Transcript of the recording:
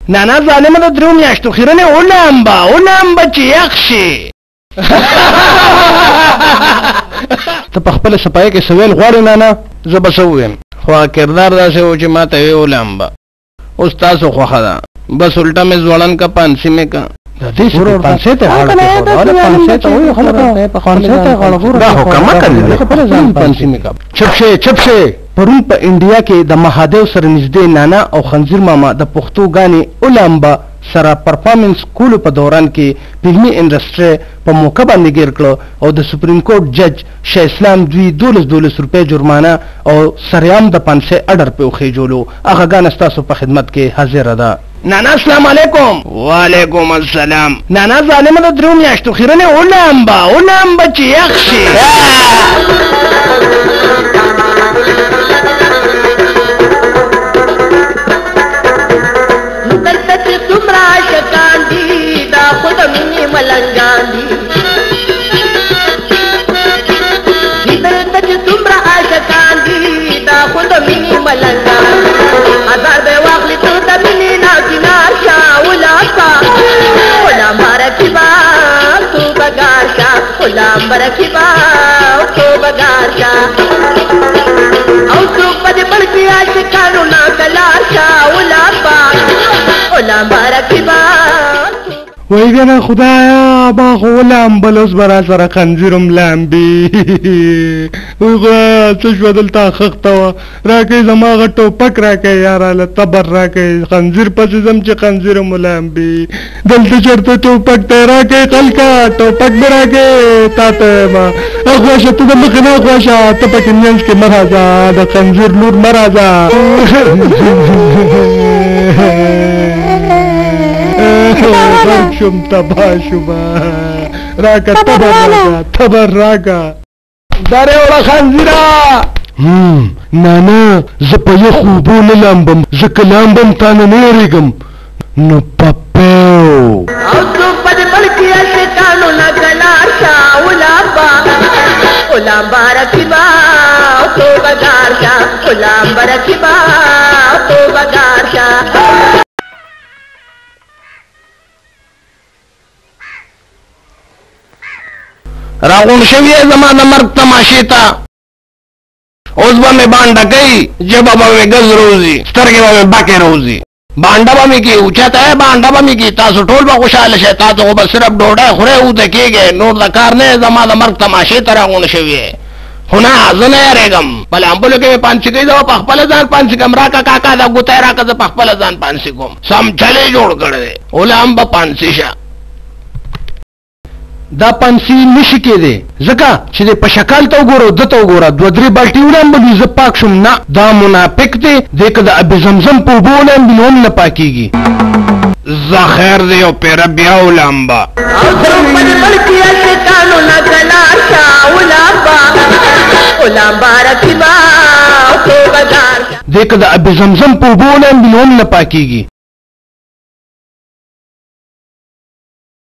نانا ظالمه د درو میاشتو خیرنې اولامبا چې یخ شي ته په خپله صفایي کې سویل غواړې نانا زه به څه ووایم خو کردار داسې و چې ما ته وی اولامبا اوس تاسو خوښه ده بس الټه مې ځوړن کا پانسي مې کا پانسي ته غاړه چپ شي پرون په انډیا کې د مهادیو سره نږدې نانا او خنزیر ماما د پښتو غانې اولامبا سره پرفارمنس کولو په دوران کې فلمي انډسټري په موقع باندې ګیر کړو او د سپریم کورټ جج شاه اسلام دوی 12 روپۍ جرمانه او سریام د 500 اډر په خېجولو هغه غان ستاسو په خدمت کې حاضر ده نانا السلام علیکم وعلیکم السلام نانا ظالمه د درو میاشتو خیرنې اولامبا چې یخ شي ملنگان دی دلته څومره عاشقان دي دا خود مینې ملنگان هزار به واخلي تو د مینې نه کنار شه ولامبا رکیبا تو بګار شه ولامبا رکیبا تو بګار شه او څوک په دې بل کې عاشقانو نه کلار شه ولامبا رکیبا وای ګنه خدایا ما خو لامبل اوس برا سره خنزیرم لامبي وګه څه شو دلته خخته وا راکې زما غټو پک راکې یاراله تبر راکې خنزیر پسې زم چې خنزیرم لامبي دلته چرته ټوپک ته راکې خلکا ټوپک راکې تاته ما هغه شته د مخ نه خوښه ته پکې ننس کې مرزا د خنزیر لور مرزا شم تبا شما راکا تبر راکا داره اولا خنزیرا نانا زپا یه خوبو نلامبم زکا لامبم تانا نیریگم نو پاپیو او سوپا دی بلکی اشتانو نگلاشا اولامبا رکیبا تو بگارشا اولامبا رکیبا تو بگارشا راغون شوی زما د مرګ تماشې ته اوس به مې بانډه کوي ژبه به مې ګز روزي سترګې به مې بکې روزي بانډه به مې کي اوچته بانډه به مې کي تاسو ټول به خوشحاله شئ تاسو خو به صرف ډوډۍ خورئ اوده کېږئ نور د کار نه زما د مرګ تماشې ته راغون شوی خو نه زه نه یارېږم په لامبلو کې مې پانسي کوي زه به په خپله ځان پانسي کوم راکه کاکا دا ګوتی راکه زه په خپله ځان پانسي کوم سم چلې جوړ کړی دی غلام به پانسي شه دا پانسی نشي کېدی ځکه چې د په شکل ته وګورو ده ته وګوره 2-3 بالټي ولامبلي زه پاک شم نه دا منافق دی دی که د ابي زمزم په اوبو ولامبلي هم نه پاکېږي زه خیر دی یو پیره بیا ولامبه دی که د ابي زمزم په اوبو ولامبلي هم نه پاکېږي